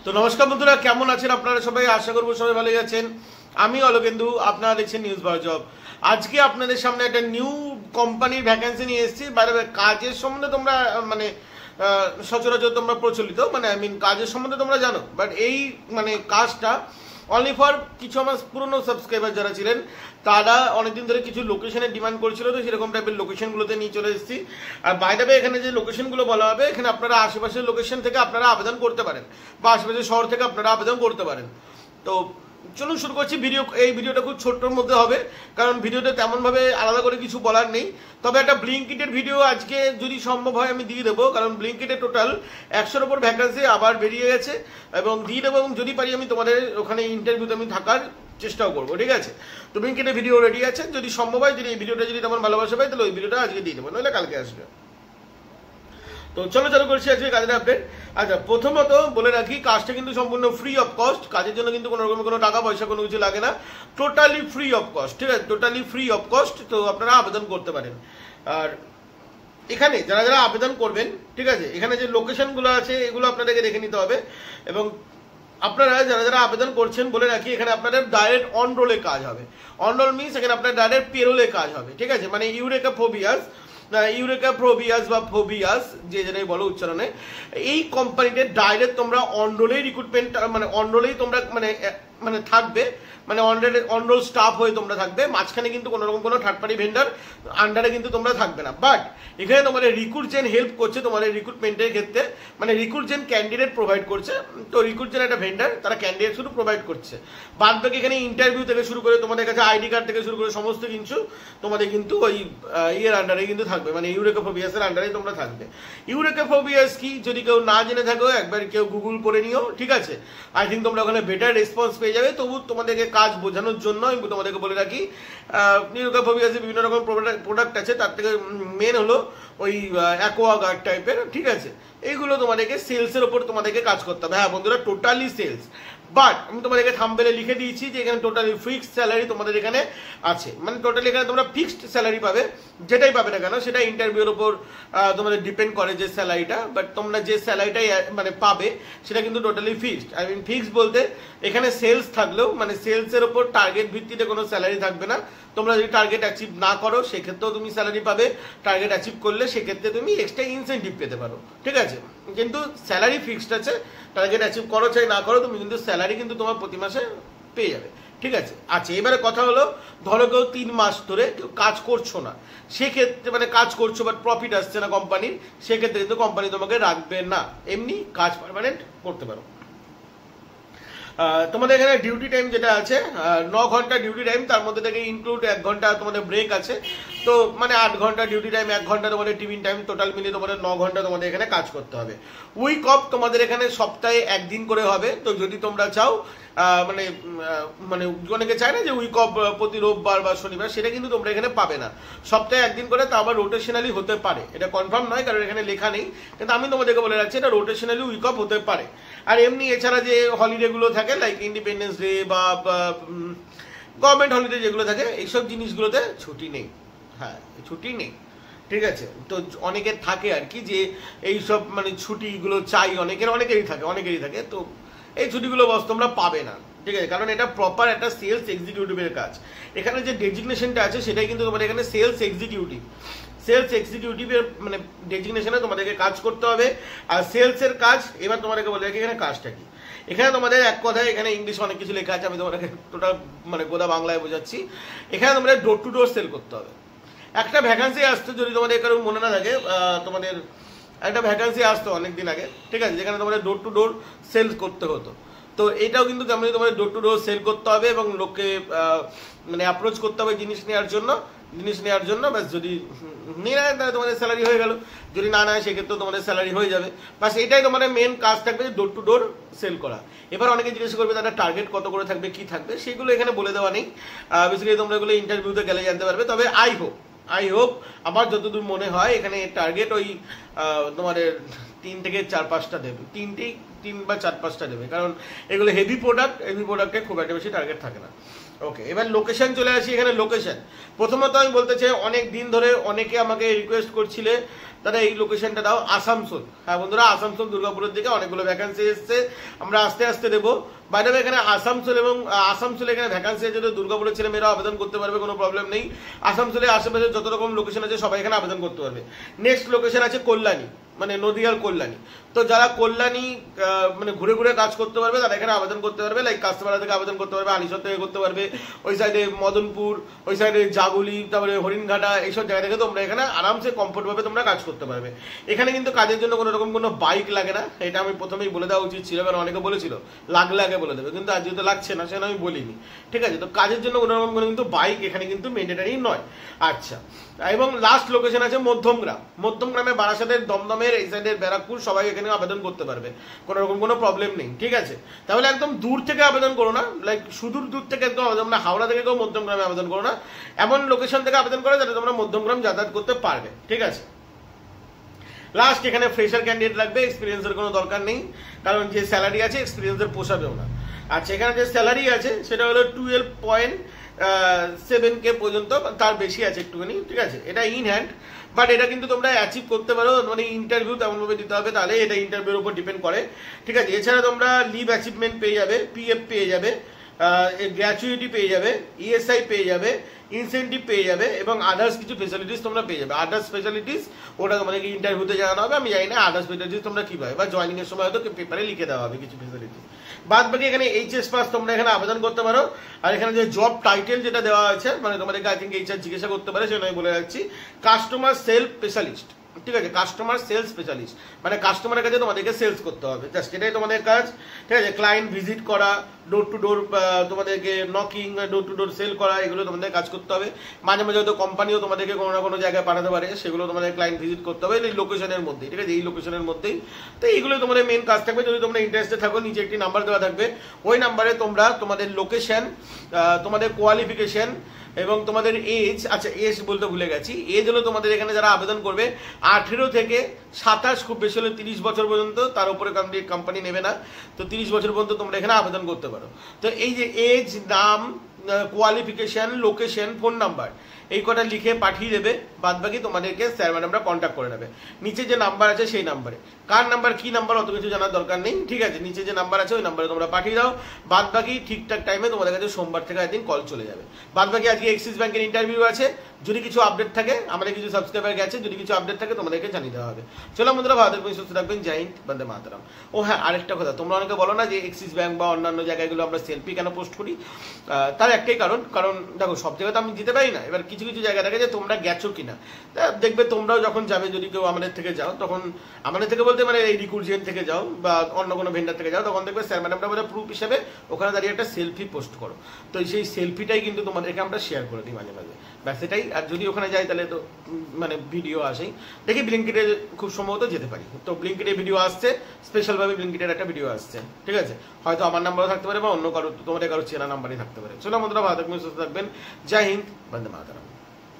তো নমস্কার বন্ধুরা, কেমন আছেন আপনারা সবাই? আশা করবো সবাই ভালো আছেন। আমি অলোকেন্দু, আপনারা দেখছেন নিউজ বার জব। আজকে আপনাদের সামনে একটা নিউ কোম্পানির ভ্যাকেন্সি নিয়ে এসেছি। বাইরে কাজের সম্বন্ধে তোমরা মানে সচরাচর তোমরা প্রচলিত কাজের সম্বন্ধে তোমরা জানো, বাট এই কাজটা অনলি ফর কিছু আমার পুরনো সাবস্ক্রাইবার যারা ছিলেন তারা অনেকদিন ধরে কিছু লোকেশনের ডিমান্ড করছিল, তো সেরকম টাইপের লোকেশনগুলোতে নিয়ে চলে এসেছি। আর বাইরে এখানে যে লোকেশনগুলো বলা হবে, এখানে আপনারা আশেপাশের লোকেশন থেকে আপনারা আবেদন করতে পারেন বা আশেপাশের শহর থেকে আপনারা আবেদন করতে পারেন। তো চলুন শুরু করছি এই ভিডিওটা খুব ছোট্টর মধ্যে হবে, কারণ ভিডিওতে তেমনভাবে আলাদা করে কিছু বলার নেই। তবে একটা ব্লিঙ্কিটের ভিডিও আজকে যদি সম্ভব হয় আমি দিয়ে দেবো, কারণ ব্লিঙ্কিটে টোটাল 100-র উপর ভ্যাকেন্সি আবার বেরিয়ে গেছে এবং দিয়ে দেবো, এবং যদি পারি আমি তোমাদের ওখানে ইন্টারভিউতে আমি থাকার চেষ্টাও করবো, ঠিক আছে? তো ব্লিঙ্কিটের ভিডিও রেডি আছে, যদি সম্ভব হয়, যদি এই ভিডিওটা যদি তেমন ভালোবাসা পাই তাহলে ওই ভিডিওটা আজকে দিয়ে দেবো, নইলে কালকে আসবে। তো চলো চালু করছি আজকে কাজের আপডেট। আচ্ছা, প্রথমত বলে রাখি, কাজটা কিন্তু সম্পূর্ণ ফ্রি অফ কস্ট। কাজের জন্য কিন্তু কোনো রকম কোনো টাকা পয়সা কোনো কিছু লাগে না, টোটালি ফ্রি অফ কস্ট, ঠিক আছে? Totally free of cost. তো আপনারা আবেদন করতে পারেন। আর এখানে যারা যারা আবেদন করবেন, ঠিক আছে, এখানে যে লোকেশনগুলো আছে এগুলো আপনাদেরকে দেখে নিতে হবে। এবং আপনারা যারা যারা আবেদন করছেন বলে রাখি, এখানে আপনাদের ডাইরেক্ট অন রোলে কাজ হবে। অন রোল মিনস এখানে আপনার ডাইরেক্ট পেরোলে কাজ হবে, ঠিক আছে? মানে ইউরেকা প্রোবিয়াস বা ফোবিয়াস যে যেটাই বলো উচ্চারণে, এই কোম্পানিতে ডাইরেক্ট তোমরা অন রোলেই রিক্রুটমেন্ট অন রোলেই তোমরা থাকবে, অন রোল স্টাফ হয়ে তোমরা থাকবে। মাঝখানে কিন্তু কোনো রকম কোনো থার্ড পার্টি ভেন্ডার আন্ডারে কিন্তু তোমরা থাকবে না। বাট এখানে তোমাদের রিক্রুটজেন হেল্প করছে তোমাদের রিক্রুটমেন্টের ক্ষেত্রে, রিক্রুটজেন ক্যান্ডিডেট প্রোভাইড করছে। তো রিক্রুটজেন একটা ভেন্ডার, তারা ক্যান্ডিডেট শুধু প্রোভাইড করছে। বাদ বাকি এখানে ইন্টারভিউ থেকে শুরু করে তোমাদের কাছে আইডি কার্ড থেকে শুরু করে সমস্ত কিছু তোমাদের কিন্তু ওই ইয়ের আন্ডারে কিন্তু থাকবে, ইউরেকা ফোবিয়াসের আন্ডারে তোমরা থাকবে। ইউরেকা ফোবিয়াস কি যদি কেউ না জেনে থাকো, একবার কেউ গুগল করে নিও, ঠিক আছে? আই থিঙ্ক তোমরা ওখানে বেটার রেসপন্স পেয়ে যাবে। তবু তোমাদেরকে কাজ বোঝানোর জন্য আমি তোমাদেরকে বলে রাখি, ইউরেকা ফোবিয়াসের বিভিন্ন রকম প্রোডাক্ট আছে, তার থেকে মেন হলো ওই অ্যাকোয়াগার্ড টাইপের, ঠিক আছে? এইগুলো তোমাদেরকে সেলসের ওপর তোমাদেরকে কাজ করতে হবে। হ্যাঁ বন্ধুরা, টোটালি সেলস। বাট আমি তোমাদেরকে থাম্বনেলে লিখে দিয়েছি যে এখানে টোটালি ফিক্সড স্যালারি তোমাদের এখানে আছে, টোটালি এখানে তোমরা ফিক্সড স্যালারি পাবে। যেটাই পাবে না কেন সেটা ইন্টারভিউর উপর তোমাদের ডিপেন্ড করে যে স্যালারিটা, বাট তোমরা যে স্যালারিটাই পাবে সেটা কিন্তু টোটালি ফিক্সড। ফিক্সড বলতে এখানে সেলস থাকলেও সেলসের ওপর টার্গেট ভিত্তিতে কোনো স্যালারি থাকবে না। তোমরা যদি টার্গেট অ্যাচিভ না করো সেক্ষেত্রেও তুমি স্যালারি পাবে, টার্গেট অ্যাচিভ করলে সেক্ষেত্রে তুমি এক্সট্রা ইনসেন্টিভ পেতে পারো, ঠিক আছে? কিন্তু স্যালারি ফিক্সড আছে, টার্গেট অ্যাচিভ করো চাই না করো, তুমি কিন্তু স্যালারি কিন্তু তোমার প্রতি মাসে পেয়ে যাবে, ঠিক আছে? আচ্ছা, এবারে কথা হলো, ধরো কেউ 3 মাস ধরে কেউ কাজ করছো না, সেক্ষেত্রে কাজ করছো বাট প্রফিট আসছে না কোম্পানির, সেক্ষেত্রে কিন্তু কোম্পানি তোমাকে রাখবে না, এমনি কাজ পার্মানেন্ট করতে পারো। তোমাদের এখানে ডিউটি টাইম যেটা আছে 9 ঘন্টা ডিউটি টাইম, তার মধ্যে থেকে ইনক্লুড 1 ঘন্টা তোমাদের ব্রেক আছে। তো 8 ঘন্টা ডিউটি টাইম, 1 ঘন্টা তোমাদের টিফিন টাইম, টোটাল মিলিয়ে তোমাদের 9 ঘন্টা তোমাদের এখানে কাজ করতে হবে। উইক অফ তোমাদের এখানে সপ্তাহে 1 দিন করে হবে। তো যদি তোমরা চাও অনেকে চায় না যে উইক অফ প্রতি রোববার বা শনিবার, সেটা কিন্তু তোমরা এখানে পাবে না। সপ্তাহে 1 দিন করে, তা আবার রোটেশনালি হতে পারে, এটা কনফার্ম নয় কারণ এখানে লেখা নেই, কিন্তু আমি তোমাদেরকে বলে রাখছি এটা রোটেশনালি উইক অফ হতে পারে। আর এমনি এছাড়া যে হলিডে গুলো থাকে লাইক ইন্ডিপেন্ডেন্স ডে বা গভর্নমেন্ট হলিডে যেগুলো থাকে, এইসব জিনিসগুলোতে ছুটি নেই। হ্যাঁ, ছুটি নেই, ঠিক আছে? তো অনেকের থাকে আর কি যে এইসব ছুটিগুলো চাই, অনেকেরই থাকে। তো এই ছুটিগুলো বস তোমরা পাবে না, ঠিক আছে? কারণ এটা প্রপার একটা সেলস এক্সিকিউটিভের কাজ। এখানে যে ডেজিগনেশনটা আছে সেটাই কিন্তু তোমাদের এখানে সেলস এক্সিকিউটিভের ডেজিগনেশনে তোমাদেরকে কাজ করতে হবে। আর সেলসের কাজ, এবার তোমাদেরকে বলে রাখি এখানে কাজটা কি। এখানে তোমাদের এক কথায়, এখানে ইংলিশে অনেক কিছু লেখা আছে, আমি তোমাদেরকে টোটাল গোদা বাংলায় বোঝাচ্ছি। এখানে তোমাদের ডোর টু ডোর সেল করতে হবে। একটা ভ্যাকান্সি আসতো, যদি তোমাদের কারো মনে না থাকে, তোমাদের একটা ভ্যাকান্সি আসতো অনেকদিন আগে, ঠিক আছে, যেখানে তোমাদের ডোর টু ডোর সেল করতে হতো। তো এটাও কিন্তু তেমনি তোমাদের ডোর টু ডোর সেল করতে হবে এবং লোককে অ্যাপ্রোচ করতে হবে জিনিস নেওয়ার জন্য। ব্যাস যদি নিয়ে নেয় তাহলে তোমাদের স্যালারি হয়ে গেল, যদি না নেয় সেক্ষেত্রেও তোমাদের স্যালারি হয়ে যাবে। বাস এটাই তোমাদের মেন কাজ থাকবে, ডোর টু ডোর সেল করা। এবার অনেকে জিজ্ঞেস করবে তাদের টার্গেট কত করে থাকবে, কি থাকবে, সেগুলো এখানে বলে দেওয়া নেই। বেসিক্যালি তোমরা এগুলো ইন্টারভিউতে গেলে জানতে পারবে। তবে আই হোপ আমার যতদূর মনে হয় এখানে টার্গেট ওই তোমাদের 3 থেকে 4-5টা দেবে, 3 বা 4-5টা দেবে, কারণ এগুলো হেভি প্রোডাক্টে খুব একটা বেশি টার্গেট থাকে না। ওকে, এবার লোকেশন চলে আসি। এখানে লোকেশন প্রথমত আমি বলতে চাই, অনেক দিন ধরে অনেকে আমাকে রিকোয়েস্ট করছিলে তারা এই লোকেশনটা দাও, আসানসোল। হ্যাঁ বন্ধুরা, আসানসোল দুর্গাপুরের দিকে অনেকগুলো ভ্যাকান্সি এসছে, আমরা আস্তে আস্তে দেবো। বাইরে এখানে আসানসোল এবং আসানসোলে এখানে ভ্যাকান্সি আছে, যদি দুর্গাপুরের ছেলে মেয়েরা আবেদন করতে পারবে, কোনো প্রবলেম নেই। আসানসোলে আশেপাশে যত রকম লোকেশন আছে সবাই এখানে আবেদন করতে পারবে। নেক্সট লোকেশন আছে কল্যাণী, মানে নদিয়ার কল্যাণী। তো যারা কল্যাণী মানে ঘুরে ঘুরে কাজ করতে পারবে তারা এখানে আবেদন করতে পারবে। লাইক কাস্টমার থেকে আবেদন করতে পারবে, আলিশর থেকে করতে পারবে, ওই সাইডে মদনপুর, ওই সাইডে জাগুলি, তারপরে হরিণঘাটা, এইসব জায়গা থেকে তোমরা এখানে আরামসে কমফোর্টভাবে তোমরা কাজ করতে পারবে। এখানে কিন্তু কাজের জন্য কোনো রকম কোনো বাইক লাগে না, এটা আমি প্রথমেই বলে দেওয়া উচিত ছিল, কারণ অনেকে বলেছিল লাগলে আগে বলে দেবে, কিন্তু আজ যেহেতু লাগছে না সেটা আমি বলিনি। ঠিক আছে, তো কাজের জন্য কোনো রকম কোনো কিন্তু বাইক এখানে কিন্তু ম্যান্ডেটারি নয়। আচ্ছা, এবং লাস্ট লোকেশন আছে মধ্যমগ্রাম। মধ্যমগ্রামে বারাসাতের, দমদমের, এই সাইডের ব্যারাকপুর সবাই এখানে আবেদন করতে পারবে, কোনো রকম কোনো প্রবলেম নেই। ঠিক আছে, তাহলে একদম দূর থেকে আবেদন করো না, লাইক সুদূর দূর থেকে একদম আবেদন না, হাওড়া থেকে কেউ মধ্যমগ্রামে আবেদন করো না, এমন লোকেশন থেকে আবেদন করো যাতে তোমরা মধ্যমগ্রাম যাতায়াত করতে পারবে। ঠিক আছে, লাস্ট এখানে ফ্রেশার ক্যান্ডিডেট লাগবে, এক্সপিরিয়েন্সের কোনো দরকার নেই, কারণ যে স্যালারি আছে এক্সপিরিয়েন্সের পোষাবেও না। আচ্ছা, এখানে যে স্যালারি আছে সেটা হলো 12.7K পর্যন্ত, তার বেশি আছে একটুখানি। ঠিক আছে, এটা ইন হ্যান্ড, বাট এটা কিন্তু তোমরা অ্যাচিভ করতে পারো, মানে ইন্টারভিউ তেমনভাবে দিতে হবে, তাহলে এটা ইন্টারভিউর উপর ডিপেন্ড করে। ঠিক আছে, এছাড়া তোমরা লিভ অ্যাচিভমেন্ট পেয়ে যাবে, পিএফ পেয়ে যাবে, গ্র্যাচুইটি পেয়ে যাবে, ইএসআই পেয়ে যাবে, ইনসেন্টিভ পেয়ে যাবে, এবং আদার্স কিছু ফেসিলিটিস তোমরা পেয়ে যাবে। আদার্স ফেসিলিটিস ওটা তোমাদেরকে ইন্টারভিউতে জানানো হবে, আমি জানি না আদার্স ফেসিলিটিস তোমরা কি পাবে, বা জয়নিং এর সময় হয়তো পেপারে লিখে দেওয়া হবে কিছু ফেসিলিটিস। বাদ বাকি এখানে এইচএস পাস তোমরা এখানে আবেদন করতে পারো। আর এখানে যে জব টাইটেল যেটা দেওয়া আছে, মানে তোমাদেরকে আই থিঙ্ক এইচআর জিজ্ঞাসা করতে পারে, সেটা আমি বলে রাখছি, কাস্টমার সেলস স্পেশালিস্ট। ঠিক আছে, কাস্টমার সেলস স্পেশালিস্ট, মানে কাস্টমারের কাছে তোমাদেরকে সেলস করতে হবে, জাস্ট এটাই তোমাদের কাজ। ঠিক আছে, ক্লায়েন্ট ভিজিট করা, ডোর টু ডোর তোমাদেরকে knocking, door to door sell করা, এগুলো তোমাদের কাজ করতে হবে। মাঝে মাঝে হয়তো কোম্পানিও তোমাদেরকে কোনো না কোনো জায়গায় পাঠাতে পারে, সেগুলো তোমাদের ক্লায়েন্ট ভিজিট করতে হবে এই লোকেশনের মধ্যেই। ঠিক আছে, এই লোকেশনের মধ্যেই। তো এইগুলো তোমাদের মেন কাজ থাকবে। যদি তোমরা ইন্টারেস্টেড থাকো, নিচে একটি নাম্বার দেওয়া থাকবে, ওই নাম্বারে তোমরা তোমাদের লোকেশন, তোমাদের কোয়ালিফিকেশন এবং তোমাদের এজ, আচ্ছা এজ বলতে ভুলে গেছি, এজ হলো তোমাদের এখানে যারা আবেদন করবে 18 থেকে 27, খুব বেশি হলে 30 বছর পর্যন্ত, তার উপরে কোম্পানি নেবে না। তো 30 বছর পর্যন্ত তোমরা এখানে আবেদন করতে পারো। তো এই যে এজ, নাম, কোয়ালিফিকেশন, লোকেশন, ফোন নাম্বার, এই কটা লিখে পাঠিয়ে দেবে, বাদ বাকি তোমাদেরকে স্যার ম্যাডামরা কন্ট্যাক্ট করে নেবে। নিচে যে নাম্বার আছে সেই নাম্বারে, কার নাম্বার কি নাম্বার অত কিছু জানার দরকার নেই। ঠিক আছে, নিচে যে নাম্বার আছে ওই নাম্বারে তোমরা পাঠিয়ে দাও, বাদ বাকি ঠিকঠাক টাইমে তোমাদের কাছে সোমবার থেকে একদিন কল চলে যাবে। বাদ বাকি আজকে এক্সিস ব্যাংকের ইন্টারভিউ আছে, যদি কিছু আপডেট থাকে, আমাদের কিছু সাবস্ক্রাইবার গেছে, যদি কিছু আপডেট থাকে তোমাদেরকে জানিয়ে দেওয়া হবে। চলো বন্ধুরা, ভালো থাকবেন, সুস্থ থাকবেন, জয় হিন্দ, বন্দে মাতরম। ও হ্যাঁ, আরেকটা কথা, তোমরা অনেকে বলো না যে এক্সিস ব্যাংক বা অন্যান্য জায়গাগুলো আমরা সেলফি কেন পোস্ট করি, তার একটাই কারণ দেখো সব জায়গায় তো আমি যেতে পারি না। এবার কিছু কিছু জায়গা থাকে যে তোমরা গেছো কিনা, দেখবে তোমরাও যখন যাবে, যদি কেউ আমাদের থেকে যাও, তখন আমাদের থেকে বলতে মানে এই রিক্রুটমেন্ট থেকে যাও বা অন্য কোনো ভেন্ডার থেকে যাও, তখন দেখবে স্যার ম্যাডামরা বলে প্রুফ হিসেবে ওখানে দাঁড়িয়ে একটা সেলফি পোস্ট করো। তো সেই সেলফিটাই কিন্তু তোমাদেরকে আমরা শেয়ার করে দিই মাঝে মাঝে, ব্যাস এটাই। আর যদি ওখানে যাই তাহলে তো মানে ভিডিও আসেই, দেখি ব্লিঙ্কিটে খুব সম্ভবত যেতে পারি। তো ব্লিঙ্কিটে ভিডিও আসছে, স্পেশালভাবে ব্লিঙ্কিটের একটা ভিডিও আসছে। ঠিক আছে, হয়তো আমার নাম্বারও থাকতে পারে বা অন্য কারো, তোমাদের কারো চেনা নাম্বারই থাকতে পারে। চলো বন্ধুরা, ভালো থাকবেন, সুস্থ থাকবেন, জয় হিন্দ, বন্দে মাতরম।